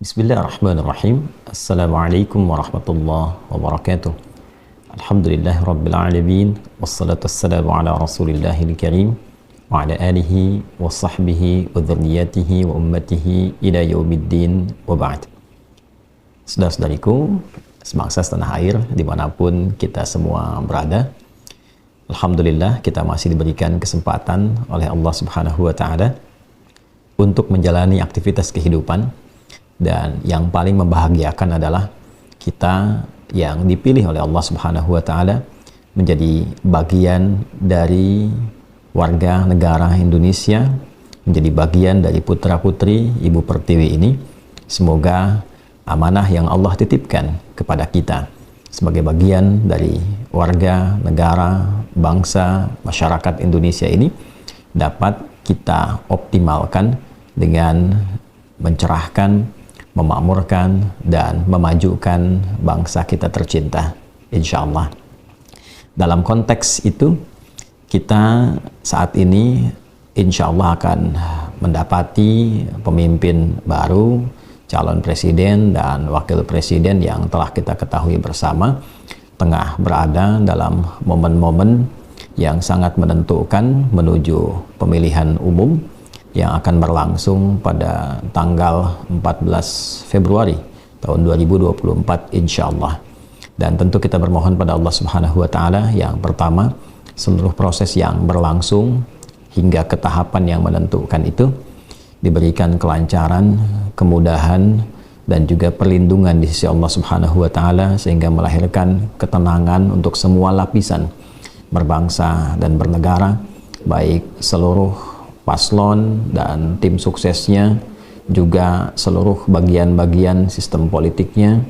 Bismillahirrahmanirrahim. Assalamualaikum warahmatullahi wabarakatuh. Alhamdulillah rabbil alamin. Wassalatu wassalamu ala rasulillahil karim wa ala alihi wa sahbihi wa dhurriyyatihi wa ummatihi ila yaumiddin wa ba'd. Saudara-saudariku sebangsa setanah air dimanapun kita semua berada, alhamdulillah kita masih diberikan kesempatan oleh Allah Subhanahu wa ta'ala untuk menjalani aktivitas kehidupan. Dan yang paling membahagiakan adalah kita yang dipilih oleh Allah Subhanahu wa ta'ala menjadi bagian dari warga negara Indonesia, menjadi bagian dari putra-putri Ibu Pertiwi ini. Semoga amanah yang Allah titipkan kepada kita sebagai bagian dari warga negara, bangsa, masyarakat Indonesia ini dapat kita optimalkan dengan mencerahkan, memakmurkan dan memajukan bangsa kita tercinta, insya Allah. Dalam konteks itu, kita saat ini insya Allah akan mendapati pemimpin baru, calon presiden dan wakil presiden yang telah kita ketahui bersama tengah berada dalam momen-momen yang sangat menentukan menuju pemilihan umum yang akan berlangsung pada tanggal 14 Februari tahun 2024 insya Allah. Dan tentu kita bermohon pada Allah Subhanahu wa ta'ala yang pertama, seluruh proses yang berlangsung hingga ke tahapan yang menentukan itu diberikan kelancaran, kemudahan dan juga perlindungan di sisi Allah Subhanahu wa ta'ala sehingga melahirkan ketenangan untuk semua lapisan berbangsa dan bernegara, baik seluruh paslon dan tim suksesnya, juga seluruh bagian-bagian sistem politiknya,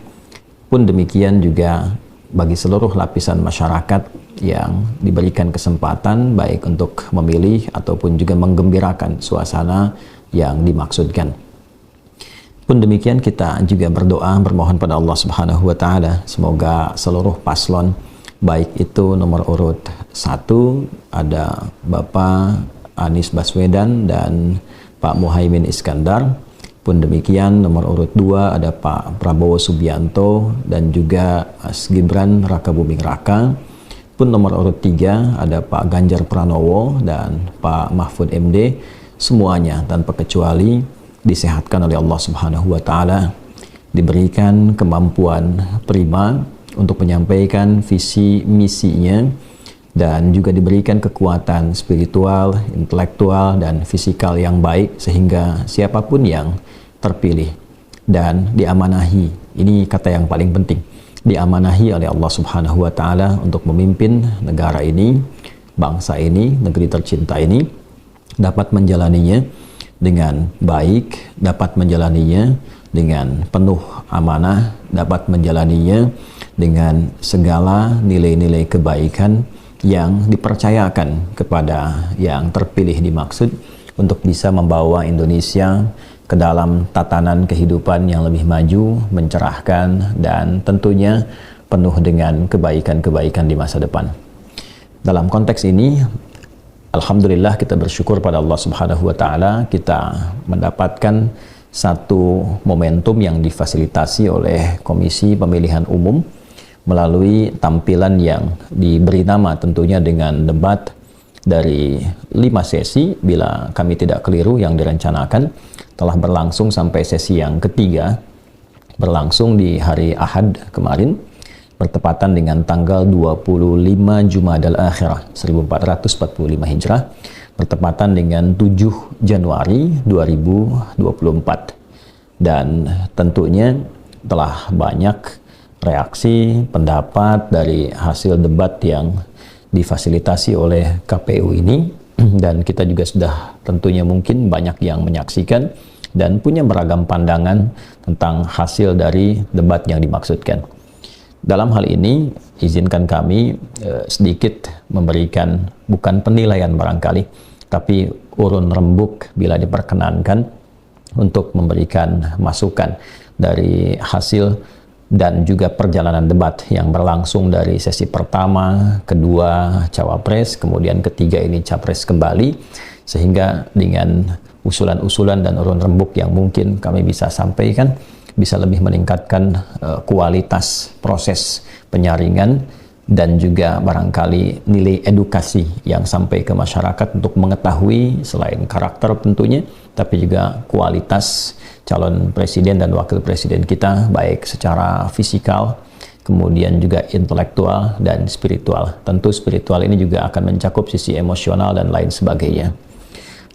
pun demikian juga bagi seluruh lapisan masyarakat yang diberikan kesempatan baik untuk memilih ataupun juga menggembirakan suasana yang dimaksudkan. Pun demikian kita juga berdoa bermohon pada Allah Subhanahu wa ta'ala semoga seluruh paslon, baik itu nomor urut 1 ada Bapak Anies Baswedan dan Pak Muhaimin Iskandar, pun demikian nomor urut 2 ada Pak Prabowo Subianto dan juga Mas Gibran Rakabuming Raka, pun nomor urut 3 ada Pak Ganjar Pranowo dan Pak Mahfud MD. Semuanya tanpa kecuali disehatkan oleh Allah Subhanahu wa ta'ala, diberikan kemampuan prima untuk menyampaikan visi misinya, dan juga diberikan kekuatan spiritual, intelektual, dan fisikal yang baik sehingga siapapun yang terpilih dan diamanahi, ini kata yang paling penting, diamanahi oleh Allah Subhanahu wa ta'ala untuk memimpin negara ini, bangsa ini, negeri tercinta ini, dapat menjalaninya dengan baik, dapat menjalaninya dengan penuh amanah, dapat menjalaninya dengan segala nilai-nilai kebaikan yang dipercayakan kepada yang terpilih dimaksud untuk bisa membawa Indonesia ke dalam tatanan kehidupan yang lebih maju, mencerahkan, dan tentunya penuh dengan kebaikan-kebaikan di masa depan. Dalam konteks ini, alhamdulillah kita bersyukur pada Allah Subhanahu wa ta'ala kita mendapatkan satu momentum yang difasilitasi oleh Komisi Pemilihan Umum melalui tampilan yang diberi nama tentunya dengan debat dari 5 sesi, bila kami tidak keliru yang direncanakan telah berlangsung sampai sesi yang ketiga, berlangsung di hari Ahad kemarin bertepatan dengan tanggal 25 Jumadal Akhirah 1445 Hijrah bertepatan dengan 7 Januari 2024, dan tentunya telah banyak reaksi, pendapat dari hasil debat yang difasilitasi oleh KPU ini, dan kita juga sudah tentunya mungkin banyak yang menyaksikan dan punya beragam pandangan tentang hasil dari debat yang dimaksudkan. Dalam hal ini, izinkan kami sedikit memberikan bukan penilaian barangkali, tapi urun rembuk bila diperkenankan untuk memberikan masukan dari hasil dan juga perjalanan debat yang berlangsung dari sesi pertama, kedua Cawapres, kemudian ketiga ini Capres kembali, sehingga dengan usulan-usulan dan urun rembuk yang mungkin kami bisa sampaikan, bisa lebih meningkatkan kualitas proses penyaringan dan juga barangkali nilai edukasi yang sampai ke masyarakat untuk mengetahui selain karakter tentunya, tapi juga kualitas calon presiden dan wakil presiden kita, baik secara fisikal, kemudian juga intelektual dan spiritual. Tentu spiritual ini juga akan mencakup sisi emosional dan lain sebagainya.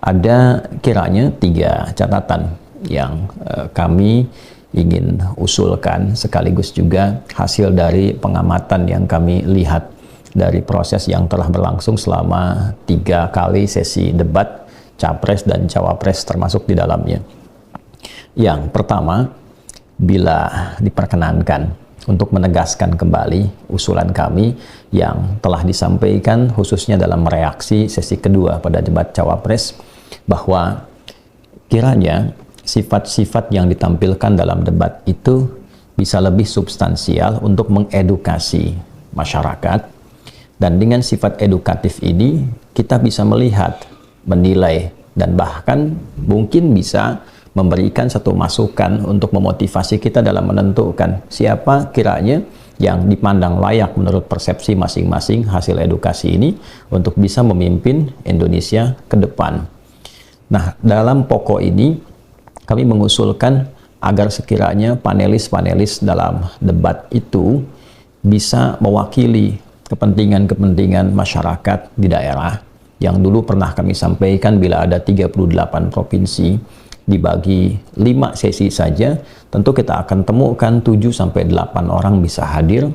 Ada kiranya 3 catatan yang kami ingin usulkan, sekaligus juga hasil dari pengamatan yang kami lihat dari proses yang telah berlangsung selama 3 kali sesi debat Capres dan Cawapres termasuk di dalamnya. Yang pertama, bila diperkenankan untuk menegaskan kembali usulan kami yang telah disampaikan khususnya dalam reaksi sesi kedua pada debat Cawapres, bahwa kiranya sifat-sifat yang ditampilkan dalam debat itu bisa lebih substansial untuk mengedukasi masyarakat, dan dengan sifat edukatif ini kita bisa melihat, menilai, dan bahkan mungkin bisa memberikan satu masukan untuk memotivasi kita dalam menentukan siapa kiranya yang dipandang layak menurut persepsi masing-masing hasil edukasi ini untuk bisa memimpin Indonesia ke depan. Nah, dalam pokok ini kami mengusulkan agar sekiranya panelis-panelis dalam debat itu bisa mewakili kepentingan-kepentingan masyarakat di daerah yang dulu pernah kami sampaikan. Bila ada 38 provinsi dibagi 5 sesi saja, tentu kita akan temukan 7-8 orang bisa hadir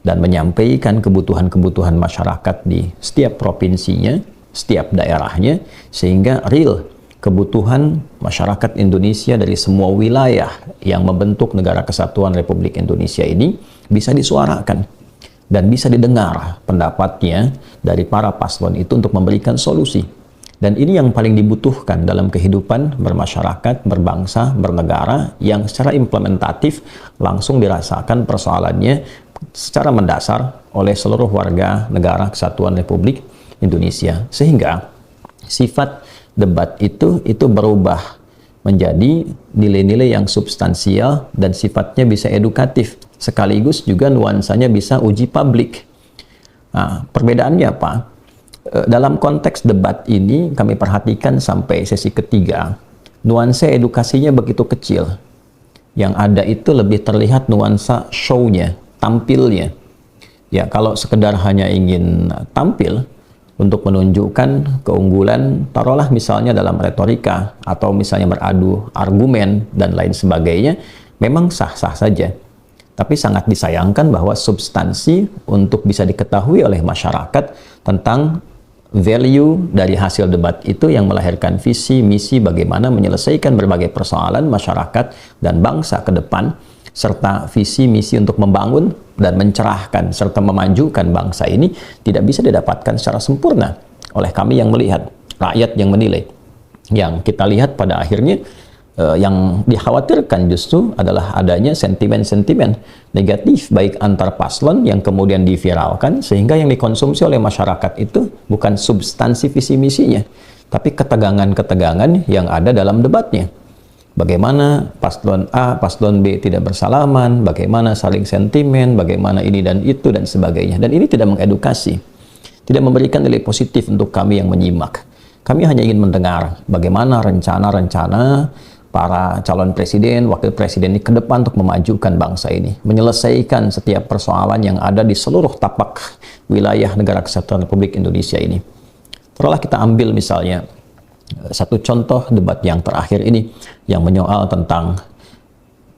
dan menyampaikan kebutuhan-kebutuhan masyarakat di setiap provinsinya, setiap daerahnya, sehingga real kebutuhan masyarakat Indonesia dari semua wilayah yang membentuk Negara Kesatuan Republik Indonesia ini bisa disuarakan dan bisa didengar pendapatnya dari para paslon itu untuk memberikan solusi. Dan ini yang paling dibutuhkan dalam kehidupan bermasyarakat, berbangsa, bernegara, yang secara implementatif langsung dirasakan persoalannya secara mendasar oleh seluruh warga Negara Kesatuan Republik Indonesia. Sehingga sifat debat itu berubah menjadi nilai-nilai yang substansial dan sifatnya bisa edukatif, sekaligus juga nuansanya bisa uji publik. Nah, perbedaannya apa? Dalam konteks debat ini kami perhatikan sampai sesi ketiga, nuansa edukasinya begitu kecil. Yang ada itu lebih terlihat nuansa show-nya, tampilnya. Ya, kalau sekedar hanya ingin tampil untuk menunjukkan keunggulan, taruhlah misalnya dalam retorika atau misalnya beradu argumen dan lain sebagainya, memang sah-sah saja. Tapi sangat disayangkan bahwa substansi untuk bisa diketahui oleh masyarakat tentang value dari hasil debat itu yang melahirkan visi, misi bagaimana menyelesaikan berbagai persoalan masyarakat dan bangsa ke depan, serta visi misi untuk membangun dan mencerahkan serta memajukan bangsa ini tidak bisa didapatkan secara sempurna oleh kami yang melihat, rakyat yang menilai. Yang kita lihat pada akhirnya yang dikhawatirkan justru adalah adanya sentimen-sentimen negatif baik antar paslon yang kemudian diviralkan, sehingga yang dikonsumsi oleh masyarakat itu bukan substansi visi misinya, tapi ketegangan-ketegangan yang ada dalam debatnya. Bagaimana paslon A, paslon B tidak bersalaman, bagaimana saling sentimen, bagaimana ini dan itu dan sebagainya. Dan ini tidak mengedukasi, tidak memberikan nilai positif untuk kami yang menyimak. Kami hanya ingin mendengar bagaimana rencana-rencana para calon presiden, wakil presiden ini ke depan untuk memajukan bangsa ini, menyelesaikan setiap persoalan yang ada di seluruh tapak wilayah Negara Kesatuan Republik Indonesia ini. Telah kita ambil misalnya satu contoh debat yang terakhir ini yang menyoal tentang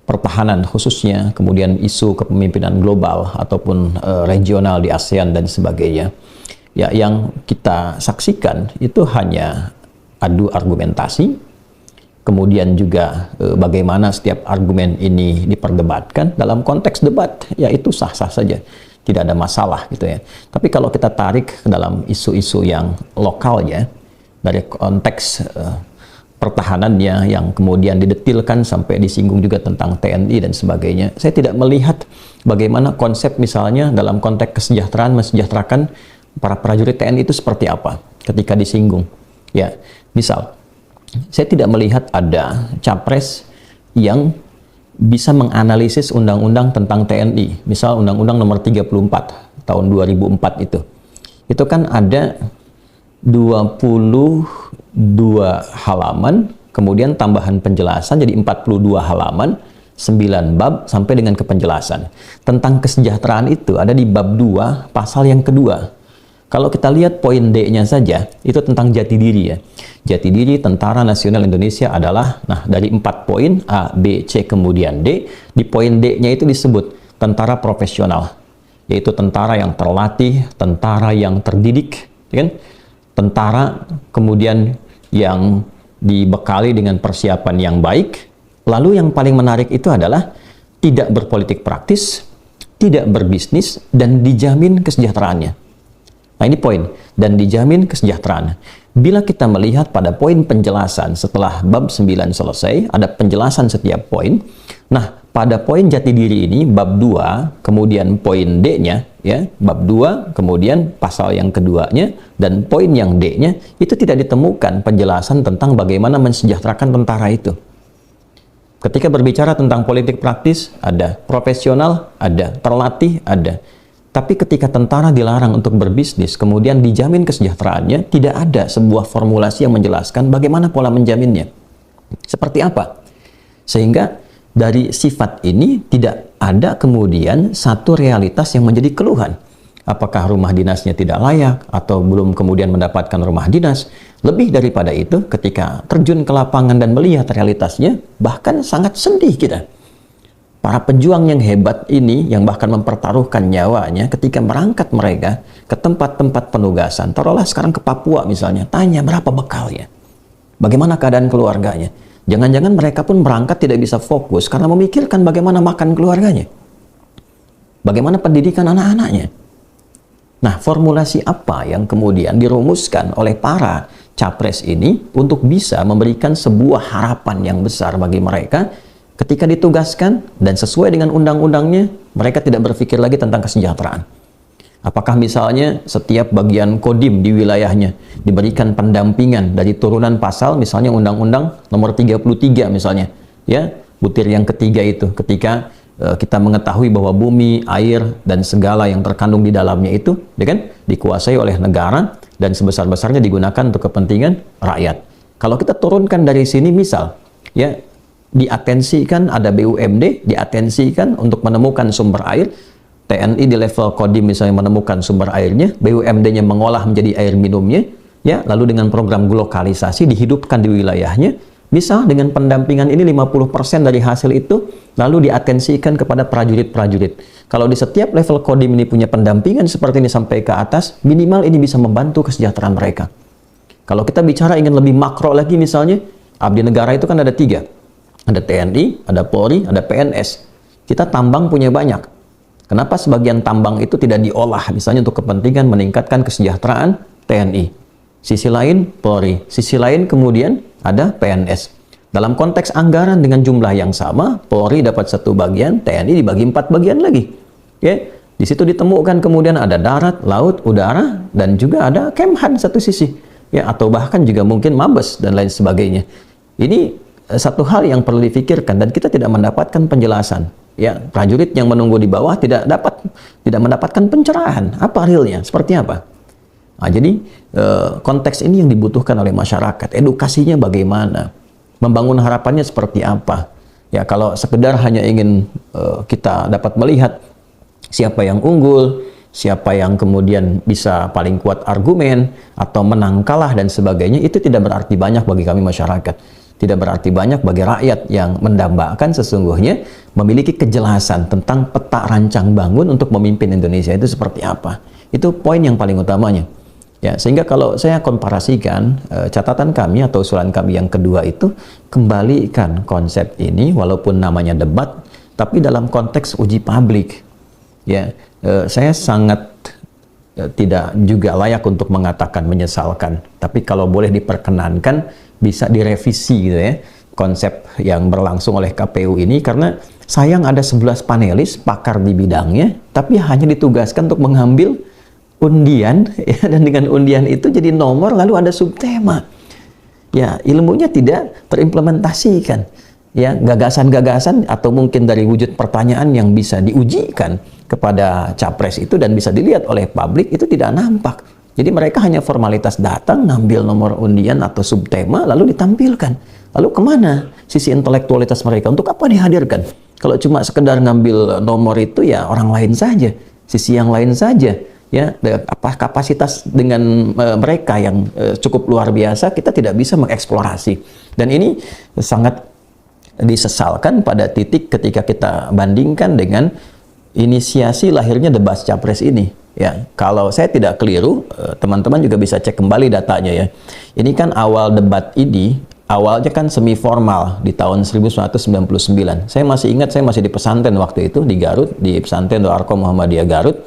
pertahanan khususnya, kemudian isu kepemimpinan global ataupun regional di ASEAN dan sebagainya. Ya, yang kita saksikan itu hanya adu argumentasi, kemudian juga bagaimana setiap argumen ini diperdebatkan dalam konteks debat, ya itu sah-sah saja, tidak ada masalah gitu ya. Tapi kalau kita tarik ke dalam isu-isu yang lokalnya, dari konteks pertahanannya yang kemudian didetilkan sampai disinggung juga tentang TNI dan sebagainya, saya tidak melihat bagaimana konsep misalnya dalam konteks kesejahteraan, mensejahterakan para prajurit TNI itu seperti apa ketika disinggung. Ya, misal saya tidak melihat ada capres yang bisa menganalisis undang-undang tentang TNI. Misal Undang-Undang nomor 34 tahun 2004 itu. Itu kan ada 22 halaman, kemudian tambahan penjelasan jadi 42 halaman, 9 bab sampai dengan ke penjelasan. Tentang kesejahteraan itu ada di bab 2 pasal yang kedua. Kalau kita lihat poin D-nya saja, itu tentang jati diri ya. Jati diri Tentara Nasional Indonesia adalah, nah dari 4 poin, A, B, C, kemudian D, di poin D-nya itu disebut tentara profesional, yaitu tentara yang terlatih, tentara yang terdidik, ya kan? Tentara kemudian yang dibekali dengan persiapan yang baik. Lalu yang paling menarik itu adalah tidak berpolitik praktis, tidak berbisnis, dan dijamin kesejahteraannya. Nah ini poin, dan dijamin kesejahteraan. Bila kita melihat pada poin penjelasan setelah bab 9 selesai, ada penjelasan setiap poin. Nah, pada poin jati diri ini, bab 2, kemudian poin D-nya, ya, bab 2, kemudian pasal yang keduanya, dan poin yang D-nya, itu tidak ditemukan penjelasan tentang bagaimana mensejahterakan tentara itu. Ketika berbicara tentang politik praktis, ada. Profesional, ada. Terlatih, ada. Tapi ketika tentara dilarang untuk berbisnis, kemudian dijamin kesejahteraannya, tidak ada sebuah formulasi yang menjelaskan bagaimana pola menjaminnya. Seperti apa? Sehingga dari sifat ini tidak ada kemudian satu realitas yang menjadi keluhan. Apakah rumah dinasnya tidak layak atau belum kemudian mendapatkan rumah dinas? Lebih daripada itu, ketika terjun ke lapangan dan melihat realitasnya, bahkan sangat sedih kita. Para pejuang yang hebat ini, yang bahkan mempertaruhkan nyawanya ketika merangkat mereka ke tempat-tempat penugasan. Taruhlah sekarang ke Papua misalnya, tanya berapa bekalnya? Bagaimana keadaan keluarganya? Jangan-jangan mereka pun berangkat tidak bisa fokus karena memikirkan bagaimana makan keluarganya. Bagaimana pendidikan anak-anaknya. Nah, formulasi apa yang kemudian dirumuskan oleh para capres ini untuk bisa memberikan sebuah harapan yang besar bagi mereka ketika ditugaskan dan sesuai dengan undang-undangnya, mereka tidak berpikir lagi tentang kesejahteraan. Apakah misalnya setiap bagian kodim di wilayahnya diberikan pendampingan dari turunan pasal, misalnya Undang-Undang nomor 33 misalnya, ya, butir yang ketiga itu, ketika kita mengetahui bahwa bumi, air, dan segala yang terkandung di dalamnya itu, ya kan, dikuasai oleh negara dan sebesar-besarnya digunakan untuk kepentingan rakyat. Kalau kita turunkan dari sini misal, ya, diatensikan ada BUMD, diatensikan untuk menemukan sumber air, TNI di level Kodim misalnya menemukan sumber airnya, BUMD-nya mengolah menjadi air minumnya, ya, lalu dengan program glokalisasi dihidupkan di wilayahnya, misal dengan pendampingan ini 50% dari hasil itu, lalu diatensikan kepada prajurit-prajurit. Kalau di setiap level Kodim ini punya pendampingan seperti ini sampai ke atas, minimal ini bisa membantu kesejahteraan mereka. Kalau kita bicara ingin lebih makro lagi misalnya, abdi negara itu kan ada 3. Ada TNI, ada Polri, ada PNS. Kita tambang punya banyak. Kenapa sebagian tambang itu tidak diolah misalnya untuk kepentingan meningkatkan kesejahteraan TNI? Sisi lain Polri, sisi lain kemudian ada PNS. Dalam konteks anggaran dengan jumlah yang sama, Polri dapat 1 bagian, TNI dibagi 4 bagian lagi. Ya, di situ ditemukan kemudian ada darat, laut, udara, dan juga ada Kemhan satu sisi. Ya, atau bahkan juga mungkin Mabes dan lain sebagainya. Ini satu hal yang perlu difikirkan dan kita tidak mendapatkan penjelasan. Ya, prajurit yang menunggu di bawah tidak mendapatkan pencerahan. Apa realnya? Seperti apa? Nah, jadi konteks ini yang dibutuhkan oleh masyarakat. Edukasinya bagaimana? Membangun harapannya seperti apa? Ya, kalau sekedar hanya ingin kita dapat melihat siapa yang unggul, siapa yang kemudian bisa paling kuat argumen atau menang kalah dan sebagainya, itu tidak berarti banyak bagi kami masyarakat. Tidak berarti banyak bagi rakyat yang mendambakan sesungguhnya memiliki kejelasan tentang peta rancang bangun untuk memimpin Indonesia itu seperti apa. Itu poin yang paling utamanya. Ya, sehingga kalau saya komparasikan catatan kami atau usulan kami yang kedua itu, kembalikan konsep ini walaupun namanya debat, tapi dalam konteks uji publik. Ya, saya sangat tidak juga layak untuk mengatakan menyesalkan, tapi kalau boleh diperkenankan bisa direvisi gitu ya, konsep yang berlangsung oleh KPU ini, karena sayang ada 11 panelis pakar di bidangnya, tapi hanya ditugaskan untuk mengambil undian, ya, dan dengan undian itu jadi nomor, lalu ada subtema. Ya, ilmunya tidak terimplementasikan. ya gagasan-gagasan atau mungkin dari wujud pertanyaan yang bisa diujikan kepada capres itu dan bisa dilihat oleh publik itu tidak nampak. Jadi mereka hanya formalitas datang, ngambil nomor undian atau subtema, lalu ditampilkan. Lalu kemana sisi intelektualitas mereka? Untuk apa dihadirkan? Kalau cuma sekedar ngambil nomor itu ya orang lain saja, sisi yang lain saja. Ya, apa kapasitas dengan mereka yang cukup luar biasa, kita tidak bisa mengeksplorasi. Dan ini sangat disesalkan pada titik ketika kita bandingkan dengan inisiasi lahirnya debat capres ini. Ya, kalau saya tidak keliru, teman-teman juga bisa cek kembali datanya ya. Ini kan awal debat ini, awalnya kan semi formal di tahun 1999. Saya masih ingat, saya masih di pesantren waktu itu di Garut, di pesantren Darul Arqam Muhammadiyah Garut.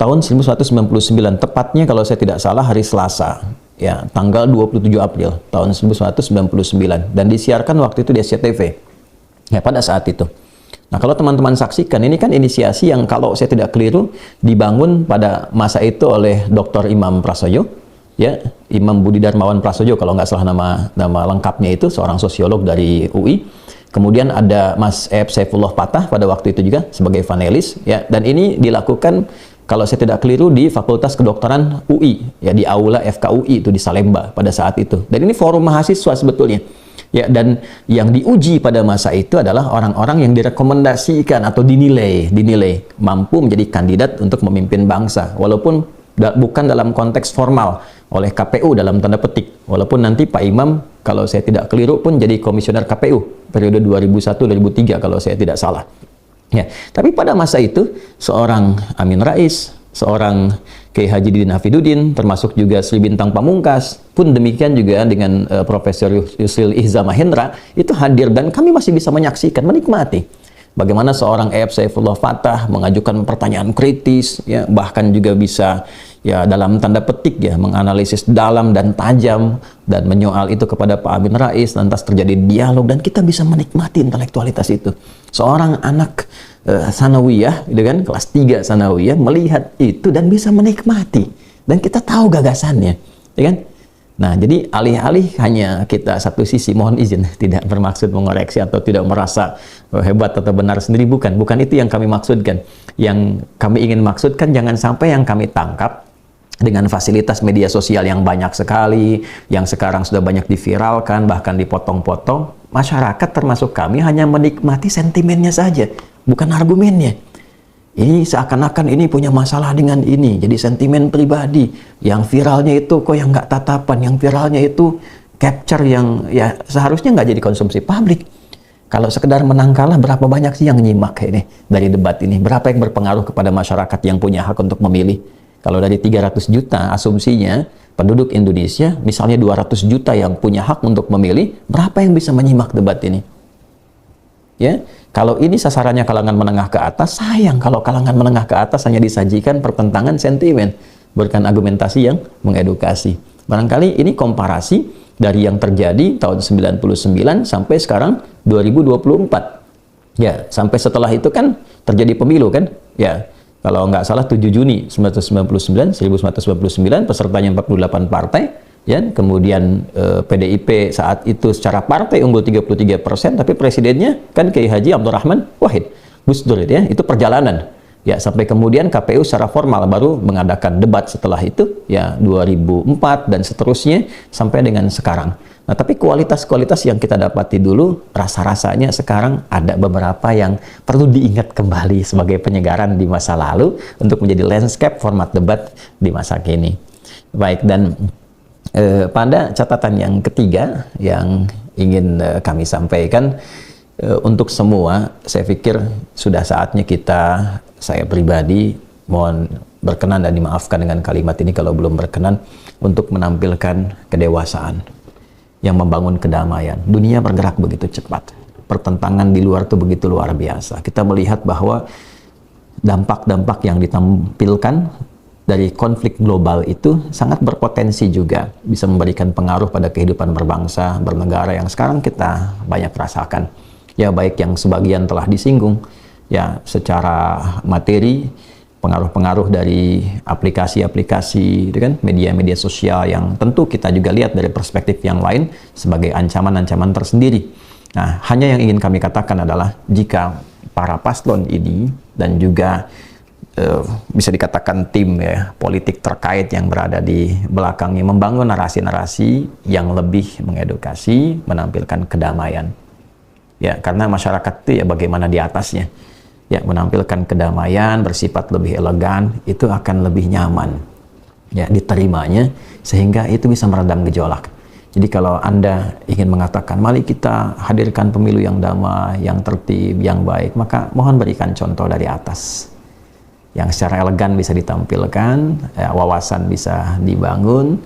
Tahun 1999, tepatnya kalau saya tidak salah hari Selasa, ya, tanggal 27 April tahun 1999, dan disiarkan waktu itu di SCTV. Ya, pada saat itu. Nah, kalau teman-teman saksikan, ini kan inisiasi yang kalau saya tidak keliru dibangun pada masa itu oleh Dr. Imam Prasojo, ya, Imam Budi Darmawan Prasojo kalau nggak salah nama lengkapnya itu, seorang sosiolog dari UI. Kemudian ada Mas F. Saifullah Patah pada waktu itu juga sebagai panelis, ya, dan ini dilakukan kalau saya tidak keliru di Fakultas Kedokteran UI, ya, di Aula FKUI itu di Salemba pada saat itu. Dan ini forum mahasiswa sebetulnya. Ya, dan yang diuji pada masa itu adalah orang-orang yang direkomendasikan atau dinilai mampu menjadi kandidat untuk memimpin bangsa, walaupun bukan dalam konteks formal oleh KPU dalam tanda petik, walaupun nanti Pak Imam kalau saya tidak keliru pun jadi komisioner KPU periode 2001-2003 kalau saya tidak salah. Ya, tapi pada masa itu seorang Amin Rais, seorang Kiai Haji Didin Hafidudin, termasuk juga Sri Bintang Pamungkas, pun demikian juga dengan Profesor Yusril Ihza Mahendra, itu hadir dan kami masih bisa menyaksikan, menikmati bagaimana seorang F. Saifullah Fatah mengajukan pertanyaan kritis, ya, bahkan juga bisa, ya, dalam tanda petik, ya, menganalisis dalam dan tajam dan menyoal itu kepada Pak Amin Rais, lantas terjadi dialog dan kita bisa menikmati intelektualitas itu. Seorang anak sanawiyah, gitu kan, kelas 3 sanawiyah melihat itu dan bisa menikmati dan kita tahu gagasannya, ya kan? Nah, jadi alih-alih hanya kita satu sisi, mohon izin tidak bermaksud mengoreksi atau tidak merasa hebat atau benar sendiri, bukan itu yang kami maksudkan. Yang kami ingin maksudkan, jangan sampai yang kami tangkap dengan fasilitas media sosial yang banyak sekali, yang sekarang sudah banyak diviralkan, bahkan dipotong-potong, masyarakat termasuk kami hanya menikmati sentimennya saja, bukan argumennya. Ini seakan-akan ini punya masalah dengan ini, jadi sentimen pribadi. Yang viralnya itu kok yang nggak tatapan, yang viralnya itu capture yang ya seharusnya nggak jadi konsumsi publik. Kalau sekedar menang kalah, berapa banyak sih yang nyimak ini dari debat ini? Berapa yang berpengaruh kepada masyarakat yang punya hak untuk memilih? Kalau dari 300 juta asumsinya penduduk Indonesia, misalnya 200 juta yang punya hak untuk memilih, berapa yang bisa menyimak debat ini? Ya, kalau ini sasarannya kalangan menengah ke atas, sayang kalau kalangan menengah ke atas hanya disajikan pertentangan sentimen, bukan argumentasi yang mengedukasi. Barangkali ini komparasi dari yang terjadi tahun 99 sampai sekarang 2024. Ya, sampai setelah itu kan terjadi pemilu kan? Ya, kalau nggak salah 7 Juni 1999, pesertanya 48 partai. Ya, kemudian PDIP saat itu secara partai unggul 33%, tapi presidennya kan Kiai Haji Abdurrahman Wahid Gus Dur, ya, itu perjalanan. Ya, sampai kemudian KPU secara formal baru mengadakan debat setelah itu, ya, 2004 dan seterusnya sampai dengan sekarang. Nah, tapi kualitas-kualitas yang kita dapati dulu, rasa-rasanya sekarang ada beberapa yang perlu diingat kembali sebagai penyegaran di masa lalu untuk menjadi landscape format debat di masa kini. Baik, dan pada catatan yang ketiga yang ingin kami sampaikan, untuk semua, saya pikir sudah saatnya saya pribadi mohon berkenan dan dimaafkan dengan kalimat ini kalau belum berkenan, untuk menampilkan kedewasaan yang membangun kedamaian. Dunia bergerak begitu cepat, pertentangan di luar itu begitu luar biasa. Kita melihat bahwa dampak-dampak yang ditampilkan dari konflik global itu sangat berpotensi juga bisa memberikan pengaruh pada kehidupan berbangsa, bernegara yang sekarang kita banyak rasakan. Ya, baik yang sebagian telah disinggung, ya, secara materi, pengaruh-pengaruh dari aplikasi-aplikasi, kan, media-media sosial yang tentu kita juga lihat dari perspektif yang lain sebagai ancaman-ancaman tersendiri. Nah, hanya yang ingin kami katakan adalah jika para paslon ini dan juga bisa dikatakan tim ya politik terkait yang berada di belakangnya membangun narasi-narasi yang lebih mengedukasi, menampilkan kedamaian. Ya, karena masyarakat itu ya bagaimana di atasnya. Ya, menampilkan kedamaian, bersifat lebih elegan, itu akan lebih nyaman ya diterimanya, sehingga itu bisa meredam gejolak. Jadi kalau Anda ingin mengatakan mari kita hadirkan pemilu yang damai, yang tertib, yang baik, maka mohon berikan contoh dari atas yang secara elegan bisa ditampilkan, ya, wawasan bisa dibangun,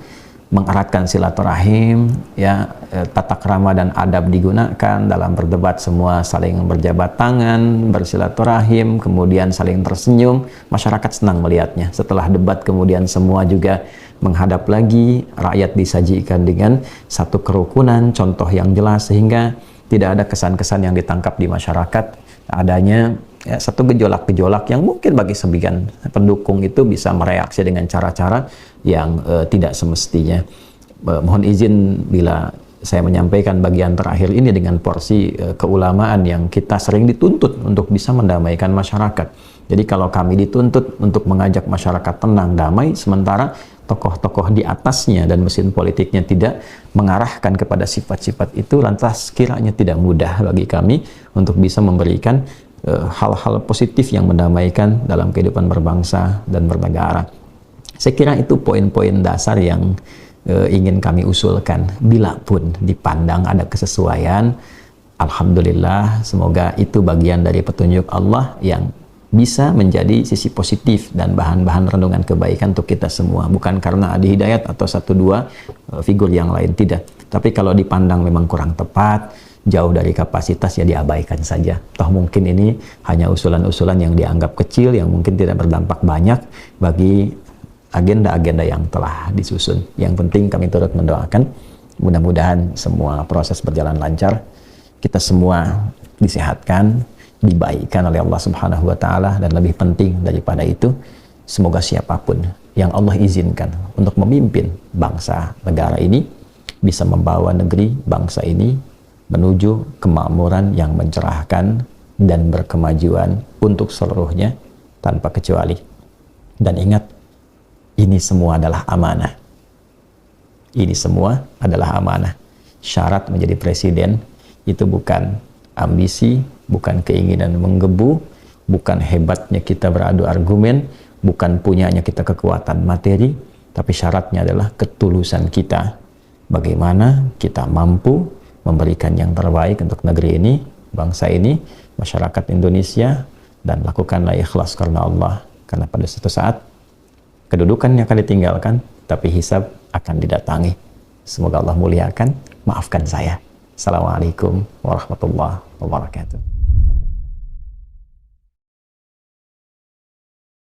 mengeratkan silaturahim, ya, tata krama dan adab digunakan dalam berdebat, semua saling berjabat tangan, bersilaturahim, kemudian saling tersenyum, masyarakat senang melihatnya. Setelah debat kemudian semua juga menghadap lagi, rakyat disajikan dengan satu kerukunan, contoh yang jelas, sehingga tidak ada kesan-kesan yang ditangkap di masyarakat, adanya ya, satu gejolak-gejolak yang mungkin bagi sebagian pendukung itu bisa mereaksi dengan cara-cara yang tidak semestinya. Mohon izin bila saya menyampaikan bagian terakhir ini dengan porsi keulamaan yang kita sering dituntut untuk bisa mendamaikan masyarakat. Jadi kalau kami dituntut untuk mengajak masyarakat tenang, damai, sementara tokoh-tokoh di atasnya dan mesin politiknya tidak mengarahkan kepada sifat-sifat itu, lantas kiranya tidak mudah bagi kami untuk bisa memberikan hal-hal positif yang mendamaikan dalam kehidupan berbangsa dan bernegara. Saya kira itu poin-poin dasar yang ingin kami usulkan. Bila pun dipandang ada kesesuaian, alhamdulillah, semoga itu bagian dari petunjuk Allah yang bisa menjadi sisi positif dan bahan-bahan renungan kebaikan untuk kita semua. Bukan karena Adi Hidayat atau satu dua figur yang lain, tidak. Tapi kalau dipandang memang kurang tepat, jauh dari kapasitas, ya diabaikan saja. Toh mungkin ini hanya usulan-usulan yang dianggap kecil, yang mungkin tidak berdampak banyak bagi agenda-agenda yang telah disusun. Yang penting kami turut mendoakan, mudah-mudahan semua proses berjalan lancar, kita semua disehatkan, dibaikkan oleh Allah Subhanahu wa Ta'ala, dan lebih penting daripada itu, semoga siapapun yang Allah izinkan untuk memimpin bangsa negara ini bisa membawa negeri bangsa ini menuju kemakmuran yang mencerahkan dan berkemajuan untuk seluruhnya tanpa kecuali. Dan ingat, ini semua adalah amanah. Ini semua adalah amanah. Syarat menjadi presiden itu bukan ambisi, bukan keinginan menggebu, bukan hebatnya kita beradu argumen, bukan punyanya kita kekuatan materi, tapi syaratnya adalah ketulusan kita. Bagaimana kita mampu memberikan yang terbaik untuk negeri ini, bangsa ini, masyarakat Indonesia, dan lakukanlah ikhlas karena Allah. Karena pada suatu saat kedudukannya akan ditinggalkan, tapi hisab akan didatangi. Semoga Allah muliakan. Maafkan saya. Assalamualaikum warahmatullahi wabarakatuh.